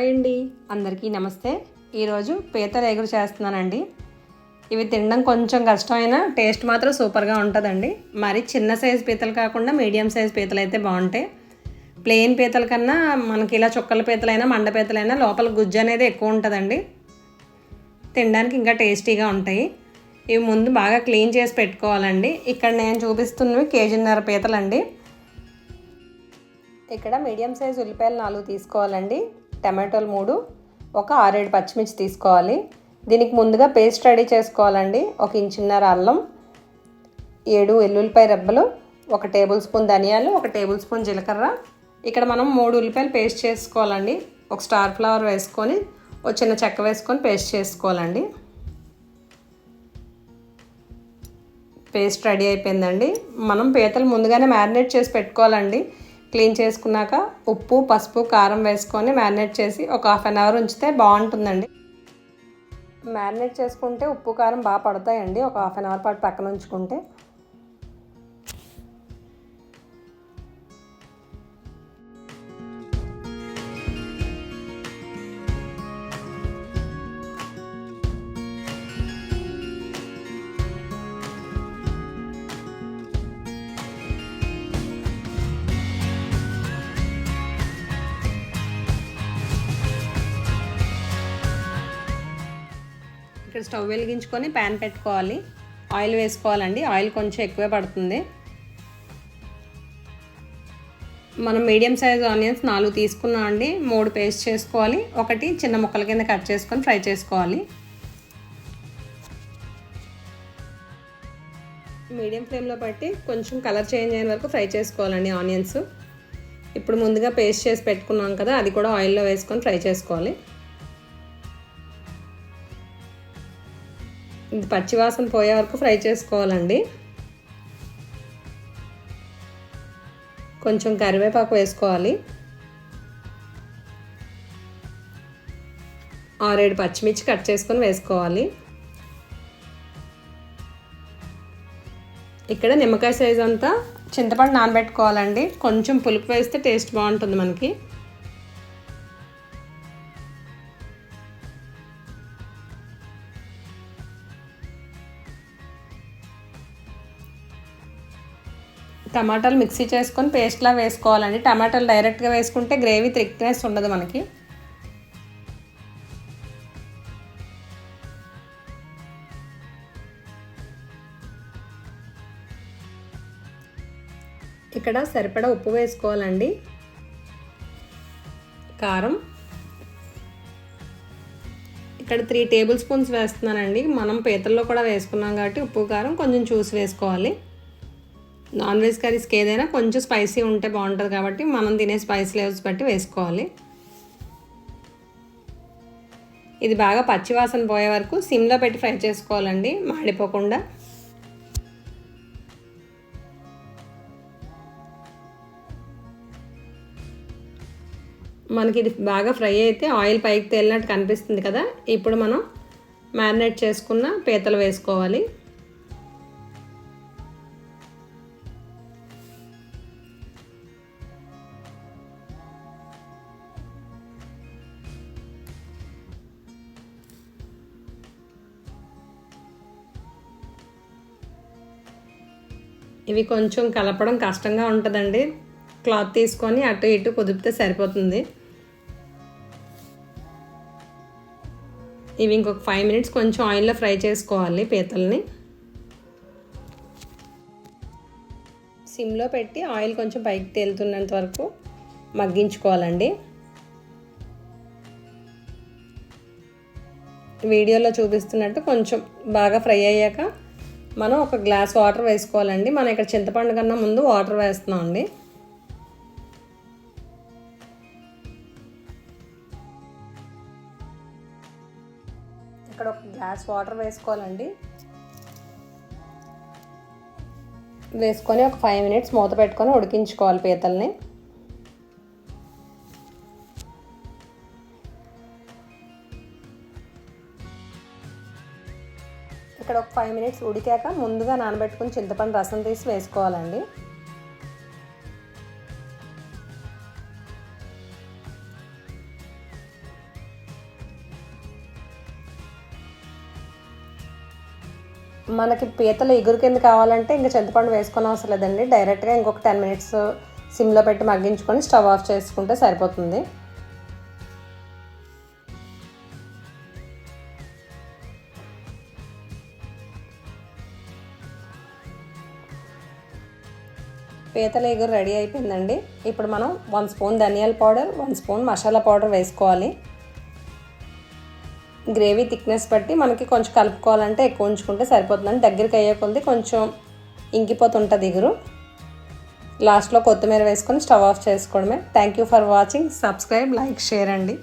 Hi అండి, అందరికీ నమస్తే. ఈరోజు పీతల ఎగురు చేస్తున్నానండి. ఇవి తినడం కొంచెం కష్టమైన టేస్ట్ మాత్రం సూపర్గా ఉంటుందండి. మరి చిన్న సైజు పీతలు కాకుండా మీడియం సైజు పీతలు అయితే బాగుంటాయి. ప్లెయిన్ పీతల కన్నా మనకి ఇలా చుక్కల పీతలైనా మండ పీతలైనా లోపల గుజ్జు అనేది ఎక్కువ ఉంటుందండి. తినడానికి ఇంకా టేస్టీగా ఉంటాయి. ఇవి ముందు బాగా క్లీన్ చేసి పెట్టుకోవాలండి. ఇక్కడ నేను చూపిస్తున్నవి 1.5 కేజీ పీతలండి. ఇక్కడ మీడియం సైజు ఉల్లిపాయలు 4 తీసుకోవాలండి. టమాటోలు 3, ఒక 6-7 పచ్చిమిర్చి తీసుకోవాలి. దీనికి ముందుగా పేస్ట్ రెడీ చేసుకోవాలండి. 1 ఇంచున్నర అల్లం, 7 వెల్లుల్లిపాయ రెబ్బలు, 1 టేబుల్ స్పూన్ ధనియాలు, 1 టేబుల్ స్పూన్ జీలకర్ర. ఇక్కడ మనం 3 ఉల్లిపాయలు పేస్ట్ చేసుకోవాలండి. 1 స్టార్ ఫ్లవర్ వేసుకొని, ఒక చిన్న చెక్క వేసుకొని పేస్ట్ చేసుకోవాలండి. పేస్ట్ రెడీ అయిపోయిందండి. మనం పీతలు ముందుగానే మ్యారినేట్ చేసి పెట్టుకోవాలండి. క్లీన్ చేసుకున్నాక ఉప్పు, పసుపు, కారం వేసుకొని మ్యారినేట్ చేసి ఒక 1/2 అవర్ ఉంచితే బాగుంటుందండి. మ్యారినేట్ చేసుకుంటే ఉప్పు కారం బాగా పడతాయండి. ఒక 1/2 అవర్ పాటు పక్కన ఉంచుకుంటే. ఇక్కడ స్టవ్ వెలిగించుకొని ప్యాన్ పెట్టుకోవాలి. ఆయిల్ వేసుకోవాలండి. ఆయిల్ కొంచెం ఎక్కువే పడుతుంది. మనం మీడియం సైజ్ ఆనియన్స్ 4 తీసుకున్నాం అండి. 3 పేస్ట్ చేసుకోవాలి. 1 చిన్న ముక్కల కింద కట్ చేసుకొని ఫ్రై చేసుకోవాలి. మీడియం ఫ్లేమ్లో పెట్టి కొంచెం కలర్ చేంజ్ అయిన వరకు ఫ్రై చేసుకోవాలండి ఆనియన్స్. ఇప్పుడు ముందుగా పేస్ట్ చేసి పెట్టుకున్నాం కదా, అది కూడా ఆయిల్లో వేసుకొని ఫ్రై చేసుకోవాలి. ఇది పచ్చివాసన పోయే వరకు ఫ్రై చేసుకోవాలండి. కొంచెం కరివేపాకు వేసుకోవాలి. 6-7 పచ్చిమిర్చి కట్ చేసుకొని వేసుకోవాలి. ఇక్కడ నిమ్మకాయ సైజ్ అంతా చింతపండు నానబెట్టుకోవాలండి. కొంచెం పులుపు వేస్తే టేస్ట్ బాగుంటుంది మనకి. టమాటాలు మిక్సీ చేసుకొని పేస్ట్లా వేసుకోవాలండి. టమాటాలు డైరెక్ట్గా వేసుకుంటే గ్రేవీ థిక్నెస్ ఉండదు మనకి. ఇక్కడ సరిపడా ఉప్పు వేసుకోవాలండి. కారం ఇక్కడ 3 టేబుల్ స్పూన్స్ వేస్తున్నానండి. మనం పీతల్లో కూడా వేసుకున్నాం కాబట్టి ఉప్పు కారం కొంచెం చూసి వేసుకోవాలి. నాన్ వెజ్ కర్రీస్కి ఏదైనా కొంచెం స్పైసీ ఉంటే బాగుంటుంది కాబట్టి మనం తినే స్పైస్ లెవెల్స్ బట్టి వేసుకోవాలి. ఇది బాగా పచ్చివాసన పోయే వరకు సిమ్లో పెట్టి ఫ్రై చేసుకోవాలండి, మాడిపోకుండా. మనకి ఇది బాగా ఫ్రై అయితే ఆయిల్ పైకి తేలినట్టు కనిపిస్తుంది కదా. ఇప్పుడు మనం మ్యారినేట్ చేసుకున్న పీతలు వేసుకోవాలి. ఇవి కొంచెం కలపడం కష్టంగా ఉంటుందండి. క్లాత్ తీసుకొని అటు ఇటు కుదిపితే సరిపోతుంది. ఇవి ఇంకొక 5 మినిట్స్ కొంచెం ఆయిల్లో ఫ్రై చేసుకోవాలి పీతల్ని. సిమ్లో పెట్టి ఆయిల్ కొంచెం పైకి తేలుతున్నంత వరకు మగ్గించుకోవాలండి. వీడియోలో చూపిస్తున్నట్టు కొంచెం బాగా ఫ్రై అయ్యాక మనం 1 గ్లాస్ వాటర్ వేసుకోవాలండి. మనం ఇక్కడ చింతపండు కన్నా ముందు వాటర్ వేస్తున్నాం అండి. ఇక్కడ 1 గ్లాస్ వాటర్ వేసుకోవాలండి. వేసుకొని ఒక 5 మినిట్స్ మూత పెట్టుకొని ఉడికించుకోవాలి పీతల్ని. ఇక్కడ ఒక 5 మినిట్స్ ఉడికాక ముందుగా నానబెట్టుకుని చింతపండు రసం తీసి వేసుకోవాలండి. మనకి పీతలు ఎగురు కింద కావాలంటే ఇంకా చింతపండు వేసుకొని అవసరం లేదండి. డైరెక్ట్గా ఇంకొక 10 మినిట్స్ సిమ్లో పెట్టి మగ్గించుకొని స్టవ్ ఆఫ్ చేసుకుంటే సరిపోతుంది. పీతల ఎగురు రెడీ అయిపోయిందండి. ఇప్పుడు మనం 1 స్పూన్ ధనియాల పౌడర్, 1 స్పూన్ మసాలా పౌడర్ వేసుకోవాలి. గ్రేవీ థిక్నెస్ బట్టి మనకి కొంచెం కలుపుకోవాలంటే ఎక్కువ ఉంచుకుంటే సరిపోతుందండి. దగ్గరికి అయ్యే కొద్ది కొంచెం ఇంకిపోతుంటుంది ఎగురు. లాస్ట్లో కొత్తిమీర వేసుకొని స్టవ్ ఆఫ్ చేసుకోవడమే. Thank you for watching. Subscribe, like, share అండి.